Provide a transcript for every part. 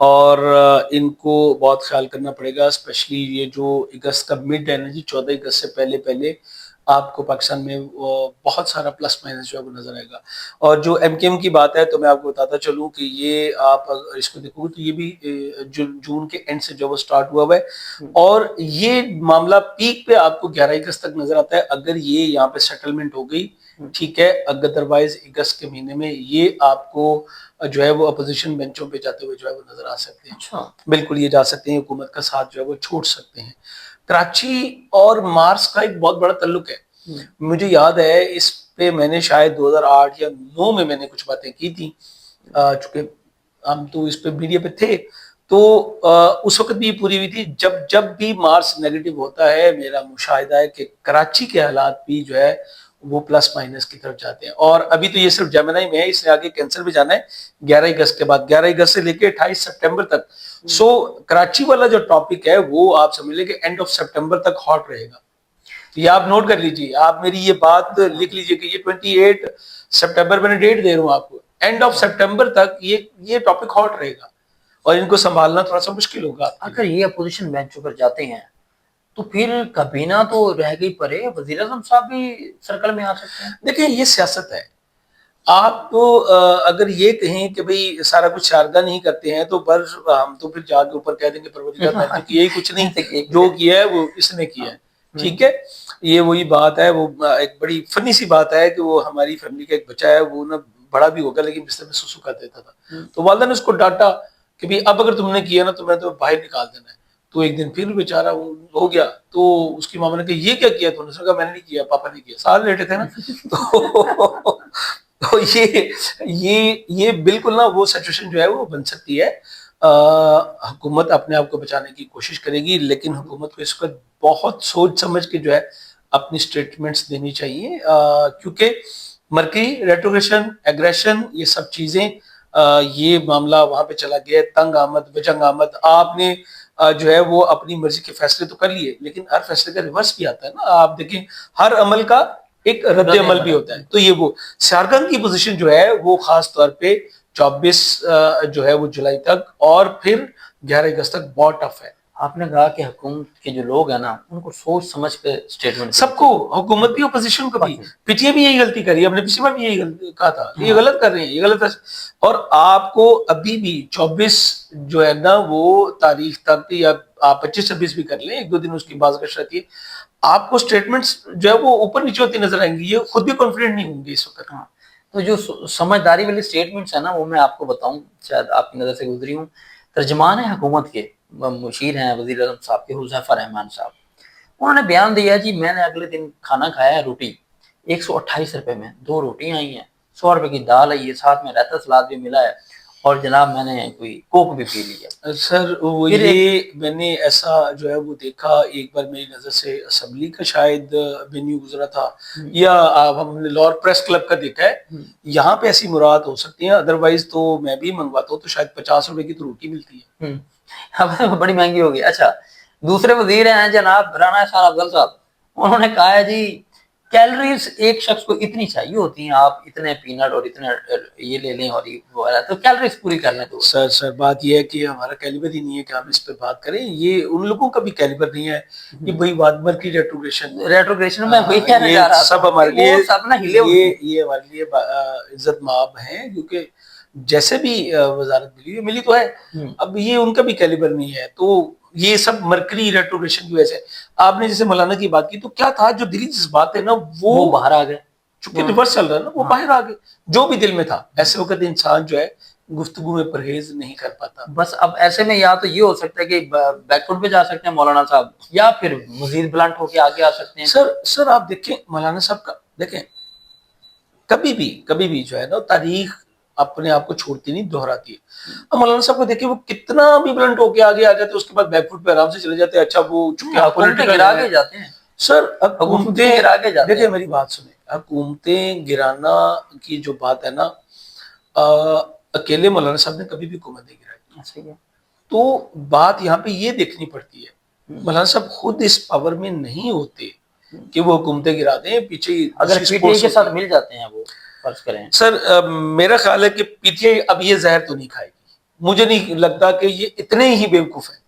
اور ان کو بہت خیال کرنا پڑے گا، اسپیشلی یہ جو اگست کا مڈ ہے نا جی، 14 اگست سے پہلے پہلے آپ کو پاکستان میں بہت سارا پلس مائنس جو ہے وہ نظر آئے گا. اور جو ایم کے ایم کی بات ہے تو میں آپ کو بتاتا چلوں کہ یہ آپ اگر اس کو دیکھو تو یہ بھی جون کے اینڈ سے جو وہ سٹارٹ ہوا ہے، اور یہ معاملہ پیک پہ آپ کو 11 اگست تک نظر آتا ہے اگر یہ یہاں پہ سیٹلمنٹ ہو گئی، ٹھیک ہے. ادروائز اگست کے مہینے میں یہ آپ کو جو ہے وہ اپوزیشن بینچوں پہ جاتے ہوئے جو ہے وہ نظر آ سکتے ہیں. اچھا، بالکل یہ جا سکتے ہیں، حکومت کا ساتھ جو ہے وہ چھوڑ سکتے ہیں. کراچی اور مارس کا ایک بہت بڑا تعلق ہے. مجھے یاد ہے اس پہ میں نے شاید 2008 یا 2009 میں نے کچھ باتیں کی تھی، چونکہ ہم تو اس پہ میڈیا پہ تھے تو اس وقت بھی پوری ہوئی تھی. جب بھی مارس نیگیٹو ہوتا ہے میرا مشاہدہ ہے کہ کراچی کے حالات بھی جو ہے وہ پلس مائنس کی طرف جاتے ہیں. اور ابھی تو یہ صرف جیمنائی میں ہے، اس نے آگے کینسر بھی جانا ہے 11 اگست کے بعد، 11 اگست سے لے کے 28 سپٹمبر تک. سو کراچی والا جو ٹاپک ہے وہ آپ سمجھ لیں کہ اینڈ آف سپٹمبر تک ہاٹ رہے گا. یہ آپ نوٹ کر لیجیے، آپ میری یہ بات لکھ لیجیے کہ یہ 28 سپٹمبر میں نے ڈیٹ دے رہا ہوں آپ کو، اینڈ آف سپٹمبر تک یہ ٹاپک ہاٹ رہے گا اور ان کو سنبھالنا تھوڑا سا مشکل ہوگا. اگر یہ اپوزیشن بینچوں پر جاتے ہیں تو پھر کابینہ تو رہ گئی پڑے، وزیر اعظم صاحب بھی سرکل میں آ سکتے ہیں. دیکھیں یہ سیاست ہے. آپ تو اگر یہ کہیں کہ بھئی سارا کچھ شاردا نہیں کرتے ہیں تو پر ہم تو پھر جا کے اوپر کہہ دیں گے پروردگار میں نے کیا ہی کچھ نہیں، جو کیا ہے وہ اس نے کیا ہے. ٹھیک ہے، یہ وہی بات ہے، وہ ایک بڑی فنی سی بات ہے کہ وہ ہماری فیملی کا ایک بچہ ہے، وہ نا بڑا بھی ہوگا لیکن بستر میں سسو کر دیتا تھا، تو والدہ نے اس کو ڈانٹا کہ بھئی اب اگر تم نے کیا نا تو میں تو باہر نکال دینا ہے. تو ایک دن پھر بیچارہ وہ ہو گیا تو اس کی ماما نے کہا یہ کیا کیا تو نے کہا میں نے نہیں کیا، پاپا نے کیا، ساتھ لیٹے تھے نا. تو یہ بالکل نا وہ سچویشن جو ہے وہ بن سکتی ہے. حکومت اپنے آپ کو بچانے کی کوشش کرے گی لیکن حکومت کو اس وقت بہت سوچ سمجھ کے جو ہے اپنی سٹیٹمنٹس دینی چاہیے، کیونکہ مرکری ریٹروگریشن ایگریشن یہ سب چیزیں یہ معاملہ وہاں پہ چلا گیا. تنگ آمد بجنگ آمد، آپ نے جو ہے وہ اپنی مرضی کے فیصلے تو کر لیے لیکن ہر فیصلے کا ریورس بھی آتا ہے نا. آپ دیکھیں ہر عمل کا ایک رد عمل بھی ہوتا ہے. تو یہ وہ سیارگن کی پوزیشن جو ہے وہ خاص طور پہ 24 جو ہے وہ جولائی تک اور پھر 11 اگست تک بہت ٹف ہے. آپ نے کہا کہ حکومت کے جو لوگ ہیں نا ان کو سوچ سمجھ کے اسٹیٹمنٹ، سب کو، حکومت بھی اپوزیشن کو بھی، پی ٹی اے بھی یہی غلطی کری، ہم نے پچھلی بار بھی یہی کہا تھا یہ غلط کر رہے ہیں، یہ غلط ہے. اور آپ کو ابھی بھی 24 جو ہے نا وہ تاریخ تک یا آپ 25-26 بھی کر لیں، ایک دو دن اس کی بازگشت رہتی ہے، آپ کو سٹیٹمنٹس جو ہے وہ اوپر نیچے ہوتی نظر آئیں گی. یہ خود بھی کانفیڈنٹ نہیں ہوں گے اس وقت. تو جو سمجھداری والی سٹیٹمنٹس ہیں نا وہ میں آپ کو بتاؤں، شاید آپ کی نظر سے گزری ہوں. ترجمان ہے حکومت کے، مشیر ہیں وزیر اعظم صاحب کے، حذیفہ رحمان صاحب، انہوں نے بیان دیا جی میں نے اگلے دن کھانا کھایا ہے روٹی 128 روپے میں 2 روٹیاں آئی ہیں، 100 روپے کی دال آئی ہے، ساتھ میں رائتا سلاد بھی ملا ہے اور جناب میں نے کوئی کوک بھی پی لی ہے. سر وہ یہ میں نے ایسا جو ہے وہ دیکھا ایک بار میری نظر سے اسمبلی کا شاید وینیو گزرا تھا یا ہم نے لاہور پریس کلب کا دیکھا ہے، یہاں پہ ایسی مراد ہو سکتی ہیں. ادروائز تو میں بھی منگواتا ہوں تو شاید 50 روپے کی تو روٹی ملتی ہے. بڑی مہنگی ہوگی. اچھا، دوسرے وزیر ہیں جناب رانا احسان افضل صاحب، انہوں نے کہا ہے جی کیلوریز ایک شخص کو اتنی چاہیے ہوتی ہیں، آپ اتنے پینٹ اور اتنے یہ لے لیں اور تو کیلوریز پوری کر لیں. تو سر بات یہ ہے کہ ہمارا کیلیبر ہی نہیں ہے کہ ہم اس پہ بات کریں، یہ ان لوگوں کا بھی کیلیبر نہیں ہے کہ بھئی وادمر کی ریٹروگریشن میں وہی کہنا چاہ رہا تھا، سب ہمارے لیے سب نہ ہلے یہ ہمارے لیے عزت مآب ہیں کیونکہ جیسے بھی وزارت ملی تو ہے، اب یہ ان کا بھی کیلیبر نہیں ہے. تو یہ سب مرکری ریٹروگریشن کی وجہ سے. آپ نے جیسے مولانا کی بات کی تو کیا تھا جو دلی جذبات ہے نا وہ باہر آ گئے، چونکہ ریورس چل رہا ہے نا وہ باہر آ گئے، جو بھی دل میں تھا. ایسے وقت انسان جو ہے گفتگو میں پرہیز نہیں کر پاتا. بس اب ایسے میں یا تو یہ ہو سکتا ہے کہ بیک فٹ پہ جا سکتے ہیں مولانا صاحب یا پھر مزید بلنٹ ہو کے آگے آ سکتے ہیں. سر آپ دیکھیں مولانا صاحب کا، دیکھیں کبھی بھی جو ہے نا تاریخ اپنے آپ کو چھوڑتی نہیں، دہراتی ہے. اب مولانا صاحب کو دیکھیں وہ کتنا بھی بلنٹ ہو کے آگے آ جاتے اس کے بعد بیک فٹ پہ آرام سے چلے جاتے ہیں. اچھا وہ حکومتیں گرا کے جاتے ہیں. سر حکومتیں گرا کے جاتے ہیں. دیکھیں میری بات سنیں، حکومتیں گرانا کی جو بات ہے نا اکیلے مولانا صاحب نے کبھی بھی حکومت نہیں گرائی. تو بات یہاں پہ یہ دیکھنی پڑتی ہے مولانا صاحب خود اس پاور میں نہیں ہوتے کہ وہ حکومتیں گرا دیں. پیچھے اگر پی ٹی آئی کے ساتھ مل جاتے ہیں وہ فرض کریں. سر میرا خیال ہے کہ پی ٹی آئی اب یہ زہر تو نہیں کھائے گی. مجھے نہیں لگتا کہ یہ اتنے ہی بیوقوف ہیں.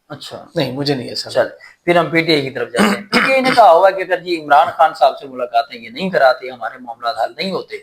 اچھا نہیں مجھے نہیں ایسا. چل پھر ہم پی ٹی آئی کی طرف جاتے ہیں. پی ٹی آئی نے کہا ہوا کہ اگر جی عمران خان صاحب سے ملاقاتیں یہ نہیں کراتے, ہمارے معاملات حل نہیں ہوتے,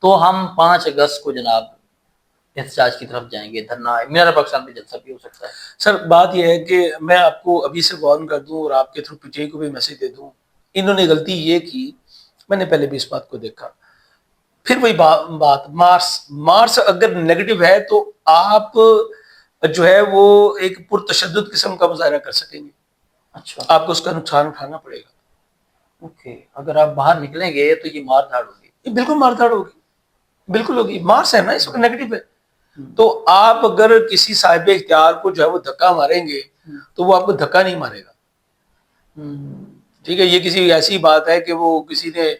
تو ہم 5 اگست کو جناب احتجاج کی طرف جائیں گے, دھرنا, مینار پاکستان پہ جلسہ بھی ہو سکتا ہے. سر بات یہ ہے کہ میں آپ کو ابھی سے وارن کر دوں اور آپ کے تھرو پی ٹی آئی کو بھی میسج دے دوں, انہوں نے غلطی یہ کی, میں نے پہلے بھی اس بات کو دیکھا, پھر وہی بات مارس اگر نیگیٹو ہے تو آپ جو ہے وہ ایک پرتشدد قسم کا مظاہرہ کر سکیں گے. اچھا آپ کو اس کا نقصان اٹھانا پڑے گا. اوکے, اگر آپ باہر نکلیں گے تو یہ مار دھاڑ ہوگی. یہ بالکل مار دھاڑ ہوگی, بالکل ہوگی. مارس ہے نا اس وقت نیگیٹو ہے, تو آپ اگر کسی صاحب اختیار کو جو ہے وہ دھکا ماریں گے تو وہ آپ کو دھکا نہیں مارے گا. ٹھیک ہے, یہ کسی ایسی بات ہے کہ وہ کسی نے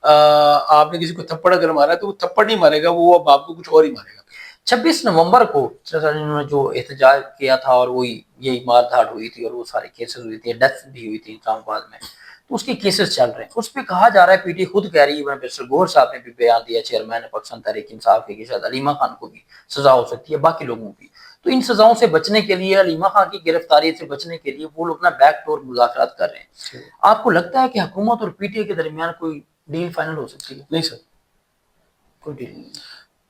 آپ نے کسی کو تھپڑ اگر مارا تو وہ تھپڑ نہیں مارے گا, وہ اب آپ کو کچھ اور ہی مارے گا. 26 نومبر کو انہوں نے جو احتجاج کیا تھا اور وہی یہی مار دھاڑ ہوئی تھی اور وہ سارے کیسز ہوئی تھی, ڈیتھ بھی ہوئی تھی اسلام آباد میں, تو اس کے کیسز چل رہے ہیں. اس پہ کہا جا رہا ہے, پی ٹی خود کہہ رہی ہے, مسٹر گوہر صاحب نے بھی بیان دیا, چیئرمین پاکستان تحریک انصاف کے, شاید علیمہ خان کو بھی سزا ہو سکتی ہے, باقی لوگوں کی. تو ان سزاؤں سے بچنے کے لیے, علیمہ خان کی گرفتاری سے بچنے کے لیے وہ لوگ اپنا بیک ڈور مذاکرات کر رہے ہیں. آپ کو لگتا ہے کہ حکومت اور پی ٹی آئی کے درمیان کوئی ڈیل فائنل ہو سکتی ہے؟ نہیں سر, کوئی ڈیل نہیں.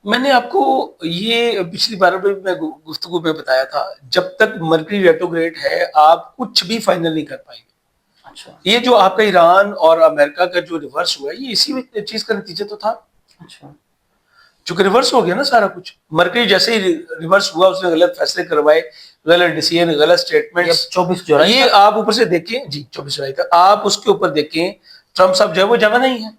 میں نے آپ کو یہ پچھلی بار میں گفتگو میں بتایا تھا, جب تک مرکری ریٹروگریڈ ہے آپ کچھ بھی فائنل نہیں کر پائیں گے. اچھا, یہ جو آپ کا ایران اور امریکہ کا جو ریورس ہوا ہے یہ اسی چیز کا نتیجہ تو تھا. اچھا, چونکہ ریورس ہو گیا نا سارا کچھ. مرکری جیسے ہی ریورس ہوا, اس نے غلط فیصلے کروائے, غلط ڈیسیژن, غلط سٹیٹمنٹ. 24 جولائی یہ آپ اوپر سے دیکھیں جی, 24 جولائی تک آپ اس کے اوپر دیکھیں, ٹرمپ صاحب جو ہے وہ جگہ نہیں ہے,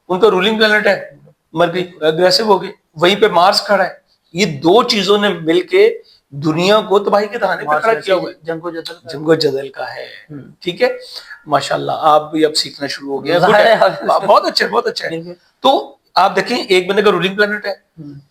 ان کا رولنگ پلانٹ ہے, مرکری اگریسو ہو گئے, وہیں پہ مارس کھڑا ہے. یہ دو چیزوں نے مل کے دنیا کو تباہی کے دہانے پہ کھڑا کیا ہوا ہے. جنگ و جدل کا ہے. ٹھیک ہے, ماشاءاللہ آپ بھی اب سیکھنا شروع ہو گیا, بہت اچھا بہت اچھا ہے. تو آپ دیکھیں ایک بندے کا رولنگ پلانٹ ہے,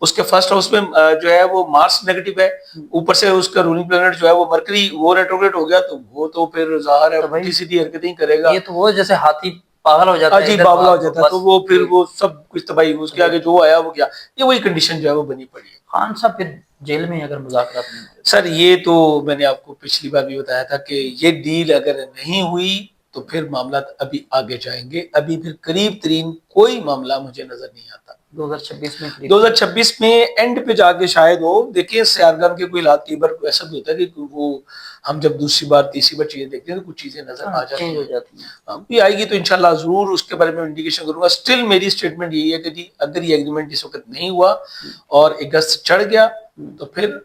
اس کے فرسٹ ہاؤس میں جو ہے وہ مارس نیگیٹو ہے, اوپر سے اس کا رولنگ پلانٹ جو ہے وہ مرکری, وہ ریٹروگریڈ ہو گیا, تو وہ تو پھر ظاہر ہے الٹی سیدھی حرکتیں کرے گا. یہ تو وہ جیسے ہاتھی پاگل ہو جاتا ہے, جی باولا ہو جاتا ہے, تو وہ پھر وہ سب کچھ تباہی, اس کے آگے جو آیا وہ کیا, یہ وہی کنڈیشن جو ہے وہ بنی پڑی ہے. خان صاحب پھر جیل میں اگر مذاکرات نہیں ہوتے سر, یہ تو میں نے آپ کو پچھلی بار بھی بتایا تھا کہ یہ ڈیل اگر نہیں ہوئی تو پھر معاملات ابھی آگے جائیں گے. ابھی پھر قریب ترین کوئی معاملہ مجھے نظر نہیں آتا. 2026 میں اینڈ پہ جا کے شاید ہو. دیکھیں سیارگام کے کوئی حالات, کئی بار ایسا بھی ہوتا ہے کہ وہ ہم جب دوسری بار تیسری بار چیزیں دیکھتے ہیں تو کچھ چیزیں نظر آ جاتی ہیں. بھی آئے گی تو انشاءاللہ ضرور اس کے بارے میں انڈیکیشن کروں گا. اسٹل میری اسٹیٹمنٹ یہی ہے کہ جی اگر یہ ایگریمنٹ اس وقت نہیں ہوا اور اگست چڑھ گیا تو پھر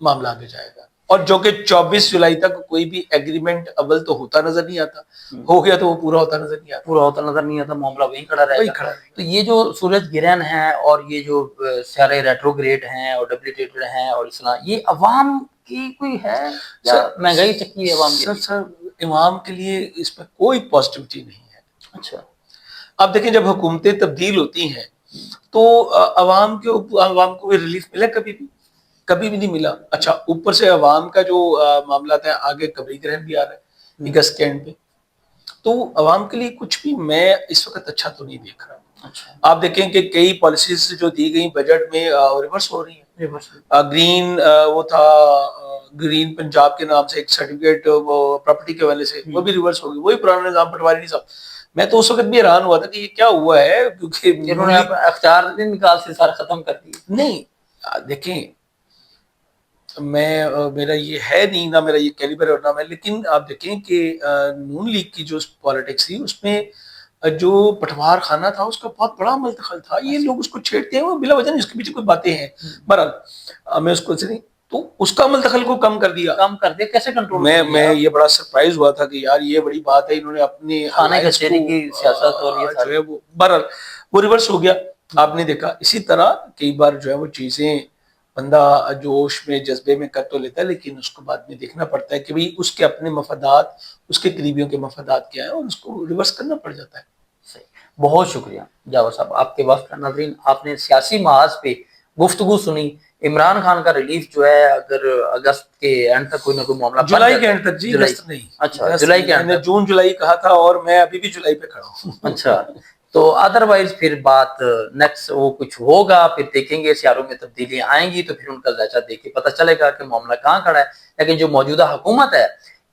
معاملہ آگے جائے گا. اور جو کہ 24 جولائی تک کوئی بھی ایگریمنٹ اول تو ہوتا نظر نہیں آتا, ہو گیا تو وہ پورا ہوتا نظر نہیں آتا, معاملہ وہیں کھڑا رہے گا. تو یہ جو سورج گرہن ہے اور یہ جو سارے ریٹروگریڈ ہیں اور ڈبلیٹیٹڈ ہیں اور اسلام, یہ عوام کی کوئی ہے یا مہنگائی چکی ہے عوام کی؟ سر عوام کے لیے اس میں کوئی پازیٹیوٹی نہیں ہے. اچھا, آپ دیکھیں جب حکومتیں تبدیل ہوتی ہیں تو عوام کو کوئی ریلیف ملا؟ کبھی بھی نہیں ملا. اچھا, اوپر سے عوام کا جو معاملات ہیں, آگے کبھی گرہن بھی آ رہا ہے اگست کے اینڈ پہ, تو عوام کے لیے کچھ بھی میں اس وقت اچھا تو نہیں دیکھ رہا. آپ دیکھیں کہ کئی پالیسیز جو دی گئی بجٹ میں ریورس ہو رہی ہیں. گرین وہ تھا, گرین پنجاب کے نام سے ایک سرٹیفکیٹ پراپرٹی کے حوالے سے, وہ بھی ریورس ہو گئی. وہی پرانا نظام پٹواری صاحب. میں تو اس وقت بھی حیران ہوا تھا کہ یہ کیا ہوا ہے, کیونکہ انہوں نے اختیار نکال سے سارا ختم کر دیا. نہیں دیکھیں, میرا یہ ہے نہیں, نہ میرا یہ کیلیبر اور نہ میں, لیکن آپ دیکھیں کہ نون لیگ کی جو پالیٹکس تھی اس میں جو پٹوار خانہ تھا اس کا بہت بڑا عمل دخل تھا. یہ لوگ اس کو چھیڑتے ہیں, وہ بلا وجہ نہیں, اس کے پیچھے کوئی باتیں ہیں. بہرحال میں اس کو تو اس کا عمل دخل کو کم کر دیا. کیسے کنٹرول؟ میں یہ بڑا سرپرائز ہوا تھا کہ یار یہ بڑی بات ہے, انہوں نے اپنے خانہ کچہری کی سیاست اور یہ جو ہے وہ بہرحال وہ ریورس ہو گیا. آپ نے دیکھا اسی طرح کئی بار جو ہے وہ چیزیں بندہ جوش میں جذبے میں کر تو لیتا ہے, لیکن اس کو بعد میں دیکھنا پڑتا ہے کہ بھئی اس کے اپنے مفادات, اس کے قریبیوں کے مفادات کیا ہیں, اور اس کو ریورس کرنا پڑ جاتا ہے. صحیح, بہت شکریہ جاوید صاحب آپ کے وقت کا. ناظرین, آپ نے سیاسی محاذ پہ گفتگو سنی. عمران خان کا ریلیف جو ہے اگر اگست کے اینڈ تک کوئی نہ کوئی معاملہ, جولائی کے اینڈ تک, جی اگست نہیں, اچھا جولائی کے اینڈ تک, جون جولائی کہا تھا اور میں ابھی بھی جولائی پہ کھڑا ہوں. اچھا, تو ادروائز پھر بات نیکسٹ وہ کچھ ہوگا، پھر دیکھیں گے سیاروں میں تبدیلیاں آئیں گی تو پھر ان کا ذائقہ دیکھ کے پتہ چلے گا کہ معاملہ کہاں کھڑا ہے. لیکن جو موجودہ حکومت ہے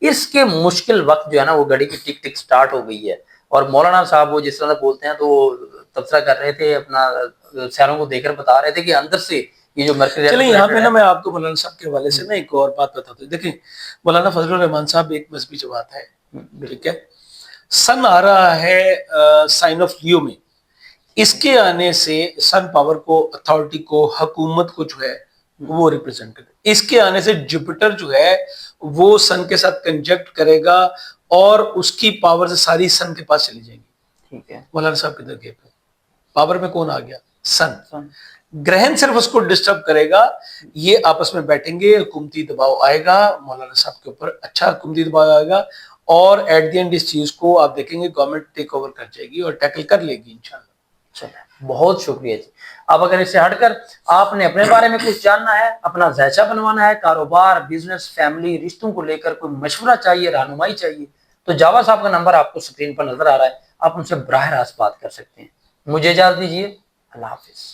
اس کے مشکل وقت جو ہے نا وہ گھڑی کی ٹک ٹک سٹارٹ ہو گئی ہے. اور مولانا صاحب وہ جس طرح بولتے ہیں تو وہ تبصرہ کر رہے تھے، اپنا سیاروں کو دیکھ کر بتا رہے تھے کہ اندر سے یہ جو مرکزی چلیں یہاں پہ نا میں آپ کو مولانا صاحب کے حوالے سے نا ایک اور بات بتاتا ہوں. دیکھیں مولانا فضل الرحمان صاحب ایک مذہبی جماعت ہے، ٹھیک ہے. سن آ رہا ہے سائن آف لیو میں، اس کے آنے سے سن پاور کو، اتھارٹی کو، حکومت کو جو ہے وہ ریپرزینٹ کرے. اس کے آنے سے جوپیٹر جو ہے وہ سن کے ساتھ کنجکٹ کرے گا اور اس کی پاور سے ساری سن کے پاس چلی جائیں گی. ٹھیک ہے. مولانا صاحب کدھر گئے؟ پاور میں کون آ گیا؟ سن. سن. گرہن صرف اس کو ڈسٹرب کرے گا، یہ آپس میں بیٹھیں گے، حکومتی دباؤ آئے گا مولانا صاحب کے اوپر، اچھا حکومتی دباؤ آئے گا اور ایٹ دی اینڈ اس چیز کو آپ دیکھیں گے گورنمنٹ ٹیک اوور کر جائے گی اور ٹیکل کر لے گی انشاءاللہ. چلیں بہت شکریہ جی. اب اگر اس سے ہٹ کر آپ نے اپنے بارے میں کچھ جاننا ہے، اپنا ذائچہ بنوانا ہے، کاروبار، بزنس، فیملی، رشتوں کو لے کر کوئی مشورہ چاہیے، رہنمائی چاہیے، تو جاوا صاحب کا نمبر آپ کو اسکرین پر نظر آ رہا ہے، آپ ان سے براہ راست بات کر سکتے ہیں. مجھے اجازت دیجیے، اللہ حافظ.